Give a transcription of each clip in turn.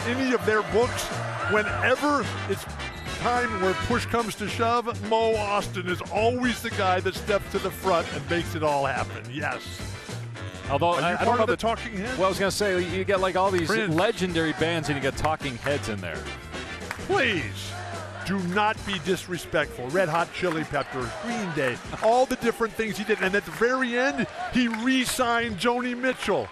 any of their books, whenever it's time where push comes to shove, Mo Austin is always the guy that steps to the front and makes it all happen. Yes. Although I don't know the talking heads. Well, I was going to say, you get like all these legendary bands and you get talking heads in there. Please do not be disrespectful. Red Hot Chili Peppers, Green Day, all the different things he did. And at the very end, he re-signed Joni Mitchell.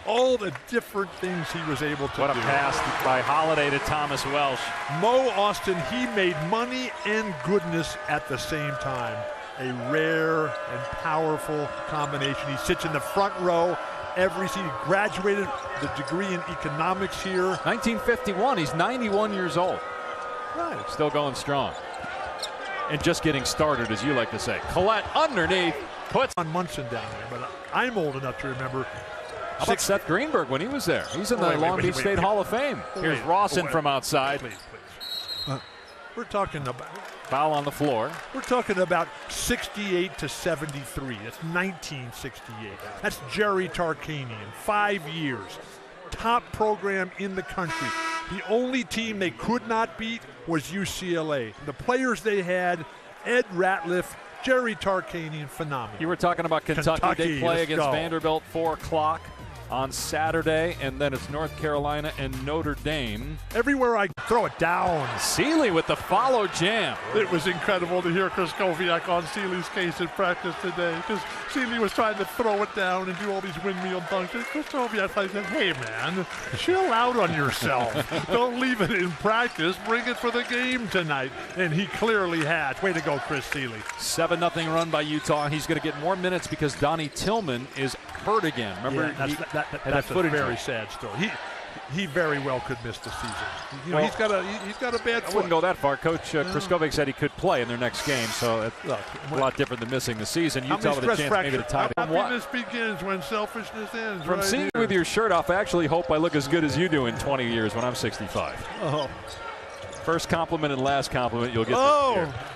All the different things he was able to do. What a pass by Holiday to Thomas Welsh. Mo Austin, he made money and goodness at the same time. A rare and powerful combination. He sits in the front row every season. He graduated the degree in economics here. 1951, he's 91 years old. Right. Still going strong. And just getting started, as you like to say. Collette underneath, puts on Munson down there, but I'm old enough to remember. How about Seth Greenberg when he was there? He's in the Long Beach State Hall of Fame. Here's Rawson from outside. Please. We're talking about foul on the floor. We're talking about 68 to 73. That's 1968. That's Jerry Tarkanian. 5 years. Top program in the country. The only team they could not beat was UCLA. The players they had, Ed Ratliff, Jerry Tarkanian, phenomenal. You were talking about Kentucky. They play against Vanderbilt 4 o'clock on Saturday, and then it's North Carolina and Notre Dame. Everywhere I throw it down. Seeley with the follow jam. It was incredible to hear Krzyzkowiak on Seeley's case in practice today, because Seeley was trying to throw it down and do all these windmill dunks. And Krzyzkowiak said, hey man, chill out on yourself. Don't leave it in practice. Bring it for the game tonight. And he clearly had. Way to go, Chris Seeley. 7-0 run by Utah. He's going to get more minutes because Donnie Tillman is hurt again. Remember, that's a very sad story. He very well could miss the season. You know, he's got a bad foot. I wouldn't go that far. Coach Krzyzkowiak said he could play in their next game, so it's a lot different than missing the season. Utah with a chance maybe to tie it. Happiness begins when selfishness ends. From seeing you with your shirt off, I actually hope I look as good as you do in 20 years when I'm 65. Oh. First compliment and last compliment you'll get.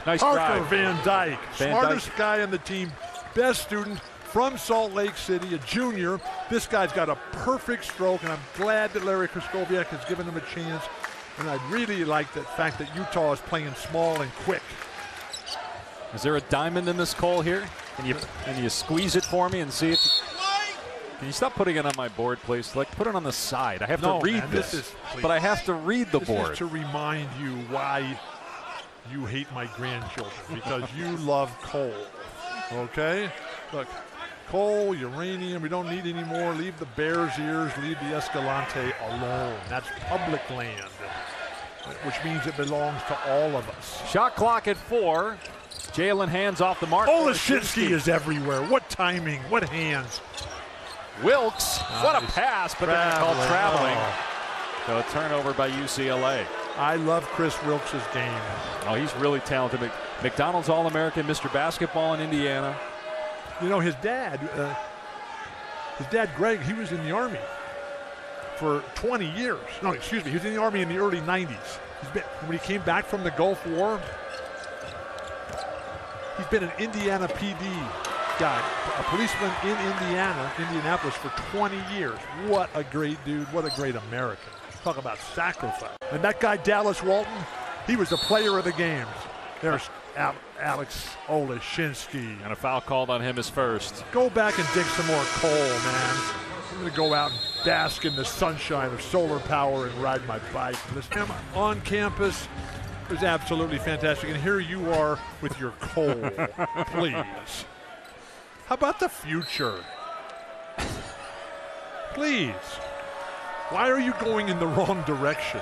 Nice Parker drive. Van Dyke, smartest guy on the team, best student from Salt Lake City, a junior. This guy's got a perfect stroke, and I'm glad that Larry Krzyzkowiak has given him a chance. And I really like the fact that Utah is playing small and quick. Is there a diamond in this Cole here? Can you squeeze it for me and see if... Can you stop putting it on my board, please? Like, put it on the side. I have to read this, but I have to read the board. This is to remind you why you hate my grandchildren, because you love coal, okay? Look, coal, uranium, we don't need any more. Leave the Bears Ears, leave the Escalante alone. That's public land, which means it belongs to all of us. Shot clock at 4. Jalen hands off the mark. Oleszynski is everywhere. What timing, what hands. Wilkes, what a pass, but they're called traveling. So a turnover by UCLA. I love Chris Wilkes' game. Oh, he's really talented. McDonald's All-American, Mr. Basketball in Indiana. You know, his dad Greg, he was in the Army for 20 years. No, excuse me, he was in the Army in the early 90s. When he came back from the Gulf War, he's been an Indiana PD guy, a policeman in Indianapolis for 20 years. What a great dude, what a great American. Talk about sacrifice. And that guy, Dallas Walton, he was a player of the games. There's Alex Oleszynski. And a foul called on him is first. Go back and dig some more coal, man. I'm going to go out and bask in the sunshine of solar power and ride my bike. Listen, on campus, it was absolutely fantastic. And here you are with your coal, please. How about the future? Please. Why are you going in the wrong direction?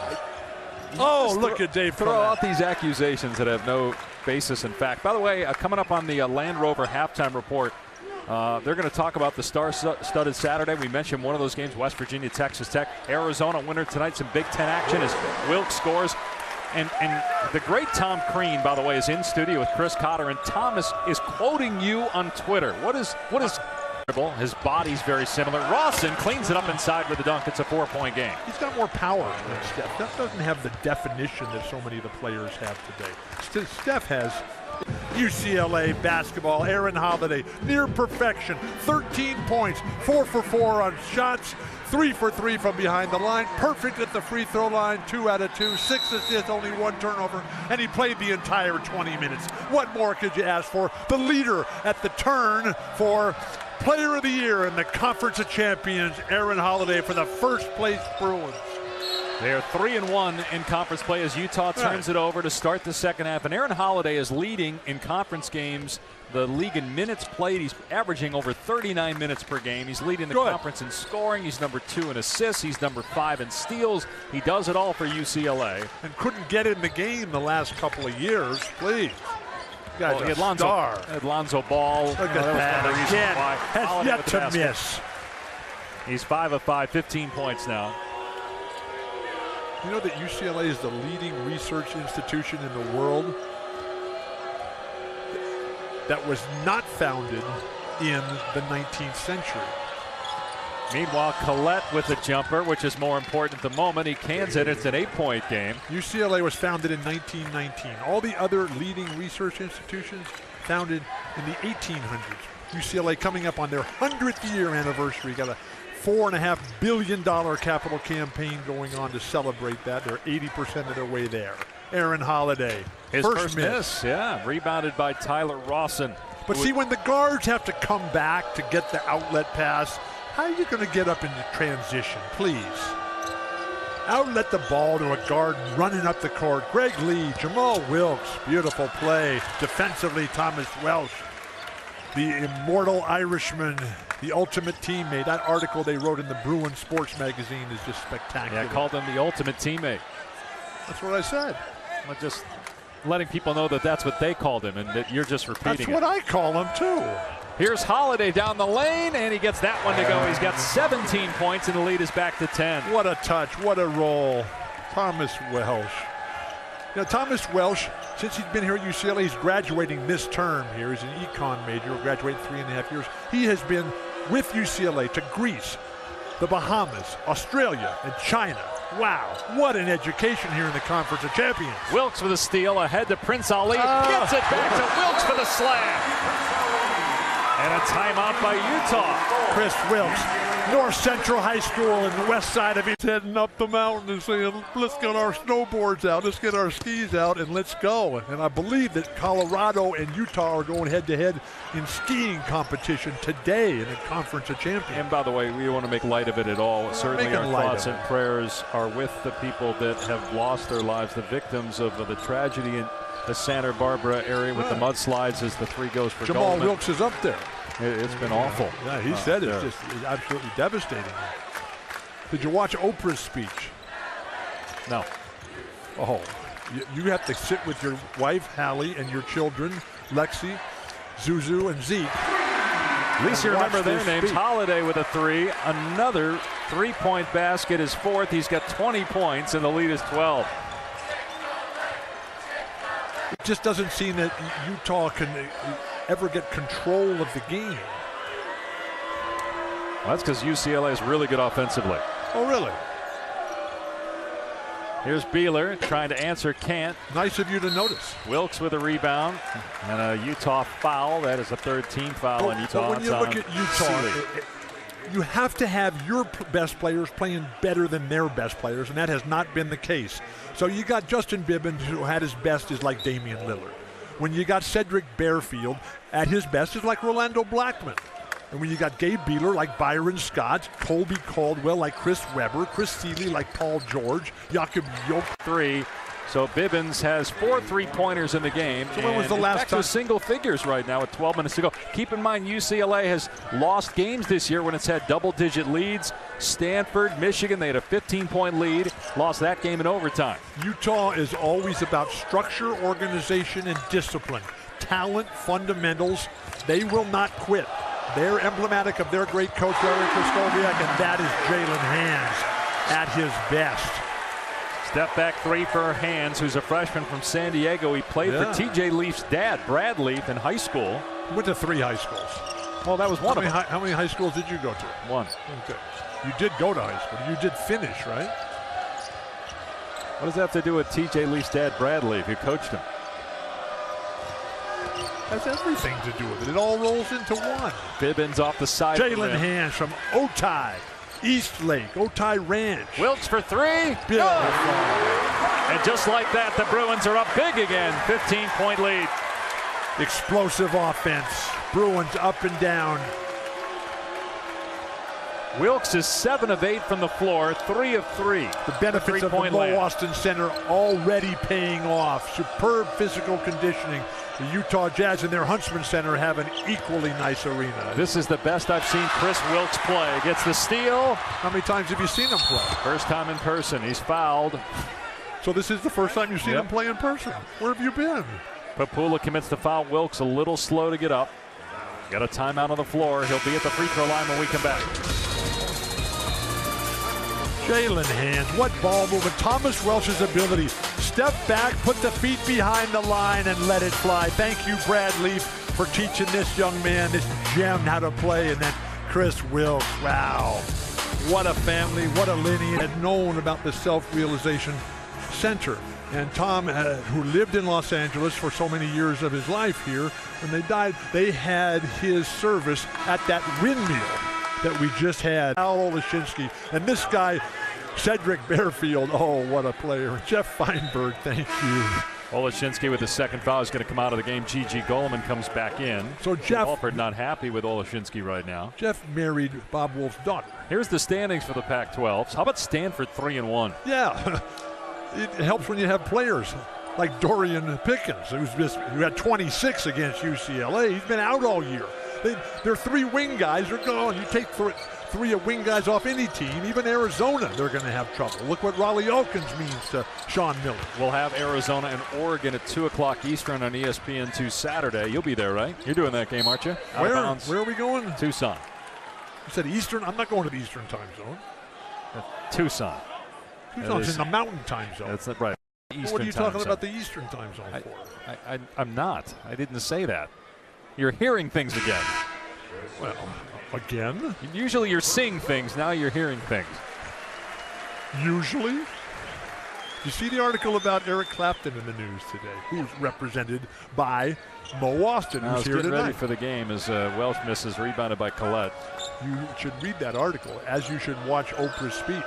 Oh, look at Dave. Throw out these accusations that have no basis in fact. By the way, coming up on the Land Rover halftime report, they're going to talk about the star-studded Saturday. We mentioned one of those games, West Virginia, Texas Tech. Arizona winner tonight. Some Big Ten action as Wilkes scores. And the great Tom Crean, by the way, is in studio with Chris Cotter, and Thomas is quoting you on Twitter. What is his body's very similar. Rawson cleans it up inside with the dunk. It's a 4-point game. He's got more power than Steph. Steph doesn't have the definition that so many of the players have today. Steph has UCLA basketball, Aaron Holiday, near perfection, 13 points, 4 for 4 on shots, 3 for 3 from behind the line, perfect at the free throw line, 2 out of 2, 6 assists, only 1 turnover, and he played the entire 20 minutes. What more could you ask for? The leader at the turn for Player of the Year in the Conference of Champions, Aaron Holiday for the first place Bruins. They're 3-1 in conference play as Utah turns it over to start the second half. And Aaron Holiday is leading in conference games the league in minutes played. He's averaging over 39 minutes per game. He's leading the conference in scoring. He's number 2 in assists. He's number 5 in steals. He does it all for UCLA. And couldn't get in the game the last couple of years. Please. Well, Alonzo Ball. Look at that again. Has yet to miss. He's 5 of 5, 15 points now. You know that UCLA is the leading research institution in the world that was not founded in the 19th century. Meanwhile, Collette with a jumper, which is more important at the moment. He cans it. It's an 8-point game. UCLA was founded in 1919. All the other leading research institutions founded in the 1800s. UCLA coming up on their 100th year anniversary. Got a $4.5 billion capital campaign going on to celebrate that. They're 80% of their way there. Aaron Holiday. His first miss. Yeah, rebounded by Tyler Rawson. But see, when the guards have to come back to get the outlet pass, how are you going to get up into transition? Please. Outlet the ball to a guard running up the court. Greg Lee, Jamal Wilkes, beautiful play. Defensively, Thomas Welsh, the immortal Irishman, the ultimate teammate. That article they wrote in the Bruins Sports magazine is just spectacular. Yeah, I called him the ultimate teammate. That's what I said. I'm just letting people know that that's what they called him and that you're just repeating That's what I call him, too. Here's Holiday down the lane, and he gets that one to go. He's got 17 points, and the lead is back to 10. What a touch. What a roll. Thomas Welsh. You know, Thomas Welsh, since he's been here at UCLA, he's graduating this term here. He's an econ major, graduating 3.5 years. He has been with UCLA to Greece, the Bahamas, Australia, and China. Wow, what an education here in the Conference of Champions. Wilkes with a steal, ahead to Prince Ali. Gets it back to Wilkes for the slam. And a timeout by Utah. Chris Wilkes, North Central High School in the west side of it, heading up the mountain and saying, let's get our snowboards out, let's get our skis out, and let's go. And I believe that Colorado and Utah are going head-to-head in skiing competition today in the Conference of Champions. And by the way, we don't want to make light of it at all. Certainly our thoughts and prayers are with the people that have lost their lives, the victims of the tragedy in the Santa Barbara area with the mudslides as the 3 goes for Jamal Goldman. Wilkes is up there. It's been awful. Yeah, he said it's just absolutely devastating. Did you watch Oprah's speech? No. Oh, you have to sit with your wife, Hallie, and your children, Lexi, Zuzu, and Zeke. At least you remember their names. Holiday with a 3. Another 3-point basket, his 4th. He's got 20 points, and the lead is 12. It just doesn't seem that Utah can ever get control of the game. Well, that's because UCLA is really good offensively. Oh, really? Here's Beeler trying to answer, can't. Nice of you to notice. Wilkes with a rebound and a Utah foul. That is a 3rd team foul on Utah. But when you look at Utah, you have to have your best players playing better than their best players, and that has not been the case. So you got Justin Bibbins, who at his best is like Damian Lillard. When you got Cedric Bearfield, at his best is like Rolando Blackman. And when you got Gabe Beeler like Byron Scott, Colby Caldwell like Chris Webber, Chris Seeley like Paul George, Jakob Yoke. 3. So Bibbins has 4 3-pointers in the game. So when was the last time? Single figures right now with 12 minutes to go. Keep in mind, UCLA has lost games this year when it's had double-digit leads. Stanford, Michigan, they had a 15-point lead. Lost that game in overtime. Utah is always about structure, organization, and discipline. Talent, fundamentals. They will not quit. They're emblematic of their great coach, Eric Krystkowiak, and that is Jalen Hands at his best. Step back 3 for Hands, who's a freshman from San Diego. He played for T.J. Leaf's dad, Brad Leaf, in high school. He went to 3 high schools. Well, that was one of them. How many high schools did you go to? 1. Okay. You did go to high school. You did finish, right? What does that have to do with T.J. Leaf's dad, Brad Leaf, who coached him? has everything to do with it. It all rolls into one. Bibbins off the side. Jalen Hands from Otay, Eastlake, Otay Ranch. Wilkes for three. Beautiful. And just like that, the Bruins are up big again. 15-point lead. Explosive offense. Bruins up and down. Wilkes is 7 of 8 from the floor, 3 of 3. The benefits of the Mo Austin Center already paying off. Superb physical conditioning. The Utah Jazz and their Huntsman Center have an equally nice arena. This is the best I've seen Chris Wilkes play. Gets the steal. How many times have you seen him play? First time in person. He's fouled. So this is the first time you've seen him play in person. Where have you been? Papula commits the foul. Wilkes a little slow to get up. Got a timeout on the floor. He'll be at the free throw line when we come back. Jalen Hands, what ball movement. Thomas Welsh's ability. Step back, put the feet behind the line, and let it fly. Thank you, Brad Leaf, for teaching this young man, this gem, how to play. And then Chris Wilkes, wow. What a family, what a lineage. Had known about the Self-Realization Center. And Tom, who lived in Los Angeles for so many years of his life here, when they died, they had his service at that windmill that we just had. Al Olashinsky, and this guy, Cedric Bearfield, oh, what a player. Jeff Feinberg, thank you. Olashinsky with the second foul is going to come out of the game. Gigi Goldman comes back in. So Jeff Alford not happy with Olashinsky right now. Jeff married Bob Wolf's daughter. Here's the standings for the Pac-12s. How about Stanford 3-1? Yeah, it helps when you have players like Dorian Pickens, who had 26 against UCLA. He's been out all year. Their 3 wing guys are gone. You take 3 wing guys off any team, even Arizona, they're going to have trouble. Look what Raleigh Elkins means to Sean Miller. We'll have Arizona and Oregon at 2 o'clock Eastern on ESPN2 Saturday. You'll be there, right? You're doing that game, aren't you? Where are we going? Tucson. You said Eastern? I'm not going to the Eastern time zone. Tucson. Tucson's in the Mountain time zone. That's right. What are you talking about the Eastern time zone for? I'm not. I didn't say that. You're hearing things again. Well, again? Usually you're seeing things. Now you're hearing things. Usually? You see the article about Eric Clapton in the news today, who's represented by Mo Austin, who's here tonight. Ready for the game as Welsh misses, rebounded by Collette. You should read that article, as you should watch Oprah's speech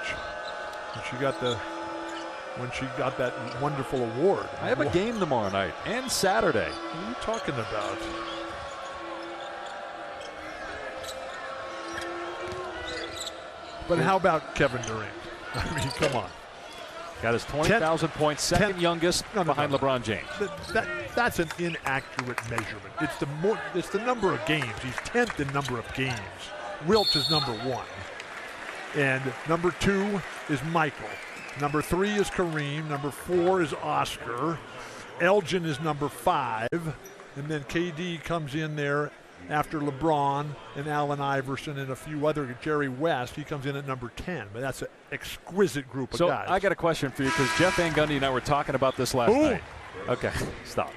when she got that wonderful award. I have a game tomorrow night and Saturday. What are you talking about? But how about Kevin Durant? I mean, come on. Got his 20,000 points, second youngest behind LeBron James. That's an inaccurate measurement. It's the number of games. He's 10th in number of games. Wilt is number 1. And number 2 is Michael. Number 3 is Kareem. Number 4 is Oscar. Elgin is number 5. And then KD comes in there after LeBron and Allen Iverson and a few other, Jerry West. He comes in at number 10. But that's an exquisite group of guys. So I got a question for you, because Jeff Van Gundy and I were talking about this last night. Okay, stop.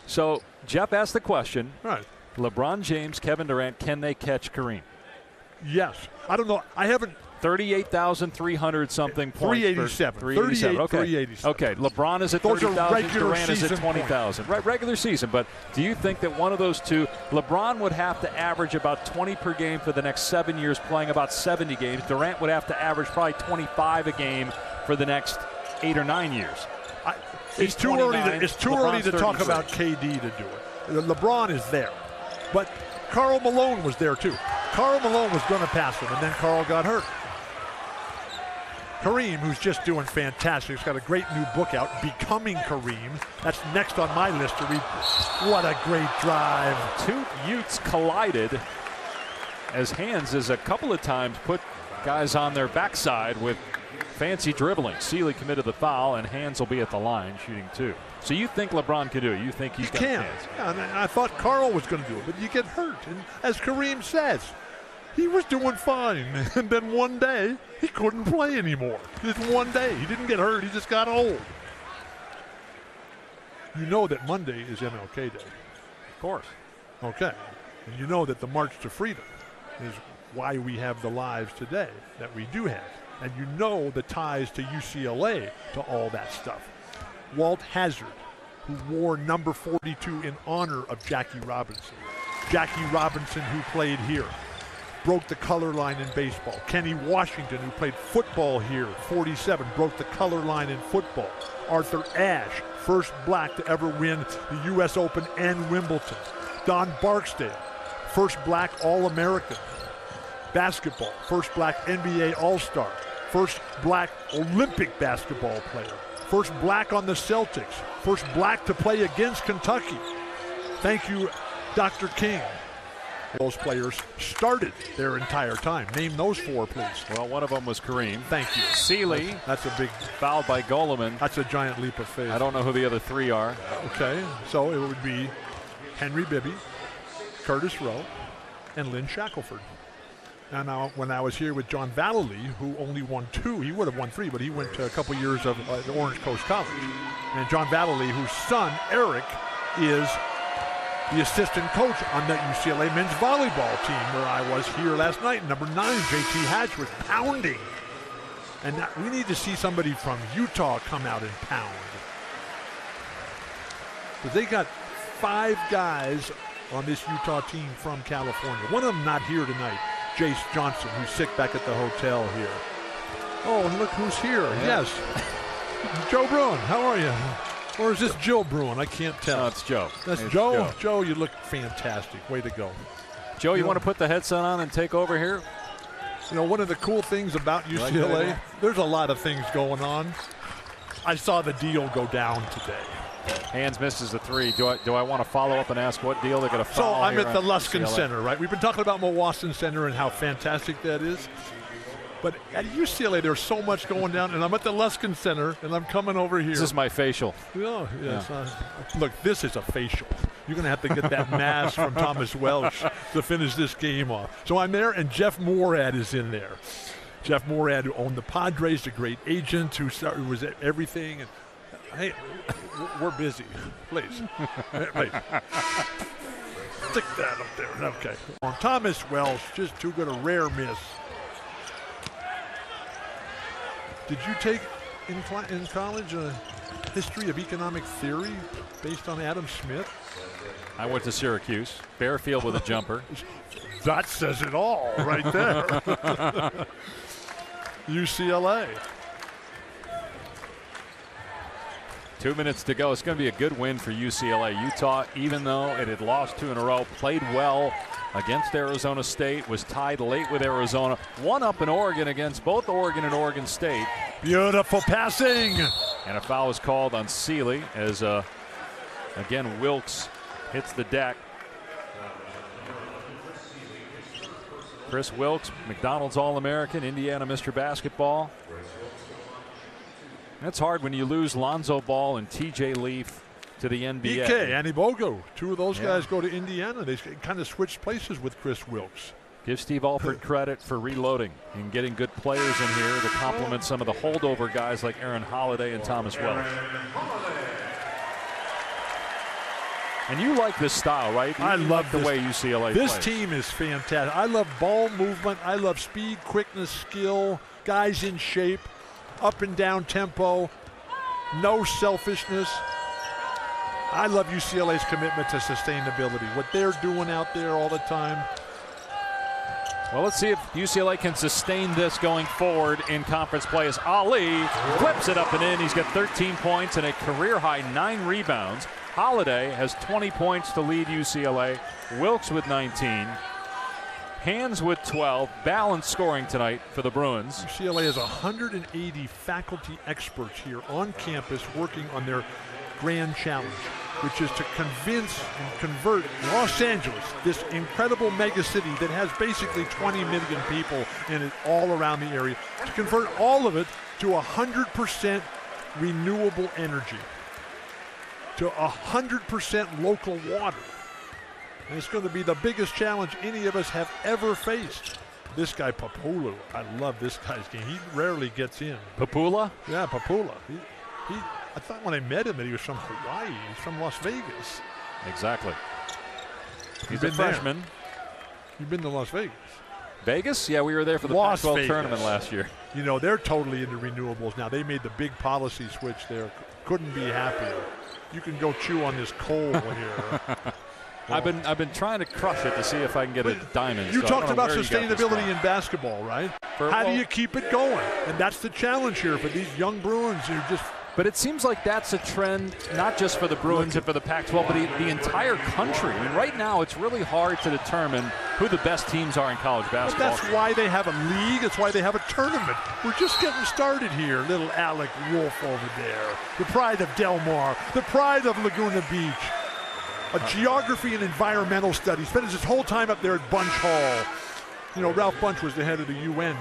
So Jeff asked the question, right. LeBron James, Kevin Durant, can they catch Kareem? Yes. I don't know. I haven't. 38,300 something points. 387. 387. Okay. 387. Okay. LeBron is at 30,000. Durant is at 20,000. Right, regular season. But do you think that one of those two, LeBron would have to average about 20 per game for the next 7 years, playing about 70 games. Durant would have to average probably 25 a game for the next 8 or 9 years. It's too early to talk about KD to do it. LeBron is there, but Karl Malone was there too. Karl Malone was going to pass him, and then Karl got hurt. Kareem, who's just doing fantastic, he's got a great new book out, Becoming Kareem. That's next on my list to read. What a great drive. 2 Utes collided as Hands has a couple of times put guys on their backside with fancy dribbling. Seeley committed the foul, and Hands will be at the line shooting 2. So you think LeBron can do it? You think he's got a chance? Yeah, and I thought Karl was going to do it, but you get hurt. And as Kareem says, he was doing fine. And then one day, he couldn't play anymore. Just one day. He didn't get hurt. He just got old. You know that Monday is MLK Day. Of course. Okay. And you know that the March to Freedom is why we have the lives today that we do have. And you know the ties to UCLA to all that stuff. Walt Hazzard, who wore number 42 in honor of Jackie Robinson. Jackie Robinson, who played here, broke the color line in baseball. Kenny Washington, who played football here, 47, broke the color line in football. Arthur Ashe, first black to ever win the U.S. Open and Wimbledon. Don Barksdale, first black All-American. Basketball, first black NBA All-Star. First black Olympic basketball player. First black on the Celtics. First black to play against Kentucky. Thank you, Dr. King. Those players started their entire time. Name those four, please. Well, one of them was Kareem. Thank you. Seeley. That's a big Fouled by Goleman. That's a giant leap of faith. I don't know who the other three are. Okay, so it would be Henry Bibby, Curtis Rowe, and Lynn Shackelford. And now, when I was here with John Vallely, who only won 2, he would have won 3, but he went to a couple years of the Orange Coast College. And John Vallely, whose son, Eric, is the assistant coach on the UCLA men's volleyball team, where I was here last night. Number 9, JT Hatch, was pounding. And we need to see somebody from Utah come out and pound. But they got 5 guys on this Utah team from California. One of them not here tonight, Jace Johnson, who's sick back at the hotel here. Oh, and look who's here. Yeah. Yes. Joe Bruin, how are you? Or is this Jill Bruin? I can't tell. No, it's Joe. That's Joe. Joe, you look fantastic. Way to go. Joe, you want to put the headset on and take over here? You know, one of the cool things about UCLA, there's a lot of things going on. I saw the deal go down today. Hands misses the 3. Do I want to follow up and ask what deal they're going to follow? So I'm at the Luskin UCLA Center, right? We've been talking about Mawasson Center and how fantastic that is. But at UCLA, there's so much going down, and I'm at the Luskin Center, and I'm coming over here. This is my facial. Oh, yes. Look, this is a facial. You're going to have to get that mask from Thomas Welsh to finish this game off. So I'm there, and Jeff Morad is in there. Jeff Morad, who owned the Padres, a great agent who was at everything. And hey, we're busy. Please. Please. Stick that up there. Okay. Thomas Welsh, just too good, a rare miss. Did you take in college a history of economic theory based on Adam Smith? I went to Syracuse. Bearfield with a jumper. That says it all right there. UCLA. 2 minutes to go. It's going to be a good win for UCLA. Utah, even though it had lost 2 in a row, played well against Arizona State, was tied late with Arizona, one up in Oregon against both Oregon and Oregon State. Beautiful passing. And a foul is called on Seeley as, again, Wilkes hits the deck. Chris Wilkes, McDonald's All-American, Indiana Mr. Basketball. That's hard when you lose Lonzo Ball and TJ Leaf to the NBA. Ike and Ibogo, 2 of those guys go to Indiana. They kind of switched places with Chris Wilkes. Give Steve Alford credit for reloading and getting good players in here to complement some of the holdover guys like Aaron Holiday and Thomas Welsh. And you like this style, right? I love the way UCLA plays. This team is fantastic. I love ball movement. I love speed, quickness, skill, guys in shape, up and down tempo, no selfishness. I love UCLA's commitment to sustainability. What they're doing out there all the time. Well, let's see if UCLA can sustain this going forward in conference play as Ali flips it up and in. He's got 13 points and a career-high 9 rebounds. Holiday has 20 points to lead UCLA. Wilkes with 19. Hands with 12. Balanced scoring tonight for the Bruins. UCLA has 180 faculty experts here on campus working on their grand challenge, which is to convince and convert Los Angeles, this incredible mega city that has basically 20 million people in it all around the area, to convert all of it to 100% renewable energy, to 100% local water. And it's going to be the biggest challenge any of us have ever faced. This guy, Papula, I love this guy's game. He rarely gets in. Papula? Yeah, Papula. I thought when I met him that he was from Hawaii. He's from Las Vegas. Exactly. He's a freshman. You've been to Las Vegas. Vegas? Yeah, we were there for the Las Pac-12 Vegas. tournament last year. You know, they're totally into renewables now. They made the big policy switch there. Couldn't be happier. You can go chew on this coal here. I've been trying to crush it to see if I can get a diamond. You so talked about you sustainability in basketball, right? How do you keep it going? And that's the challenge here for these young Bruins who just. But it seems like that's a trend, not just for the Bruins and for the Pac-12, but the entire country. I mean, right now it's really hard to determine who the best teams are in college basketball. But that's why they have a league. That's why they have a tournament. We're just getting started here. Little Alec Wolf over there. The pride of Del Mar. The pride of Laguna Beach. A geography and environmental studies. Spends his whole time up there at Bunch Hall. You know, Ralph Bunch was the head of the UN.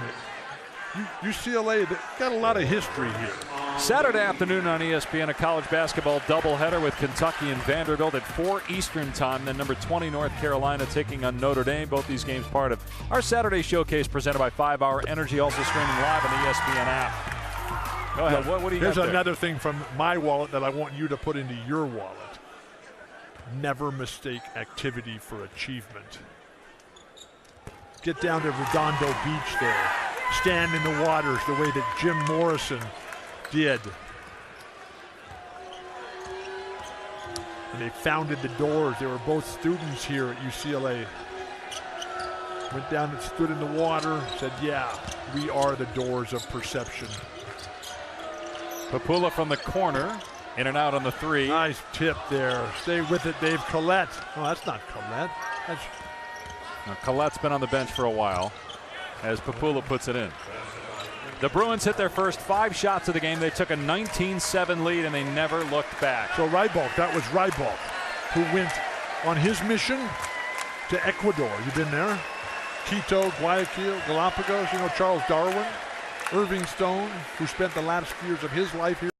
UCLA, they've got a lot of history here. Saturday afternoon on ESPN, a college basketball doubleheader with Kentucky and Vanderbilt at 4 Eastern time. Then number 20 North Carolina taking on Notre Dame. Both these games part of our Saturday showcase presented by 5 Hour Energy, also streaming live on the ESPN app. Go ahead. What do you got there? Here's another thing from my wallet that I want you to put into your wallet. Never mistake activity for achievement. Get down to Redondo Beach there. Stand in the waters the way that Jim Morrison did. And they founded the Doors. They were both students here at UCLA. Went down and stood in the water, said, yeah, we are the doors of perception. Papula from the corner, in and out on the 3. Nice tip there. Stay with it, Dave. Collette. Oh, that's not Collette. That's... Now, Collette's been on the bench for a while as Papula puts it in. The Bruins hit their first 5 shots of the game. They took a 19-7 lead, and they never looked back. So Rybalk, that was Rybalk, who went on his mission to Ecuador. You've been there? Quito, Guayaquil, Galapagos. You know Charles Darwin, Irving Stone, who spent the last years of his life here.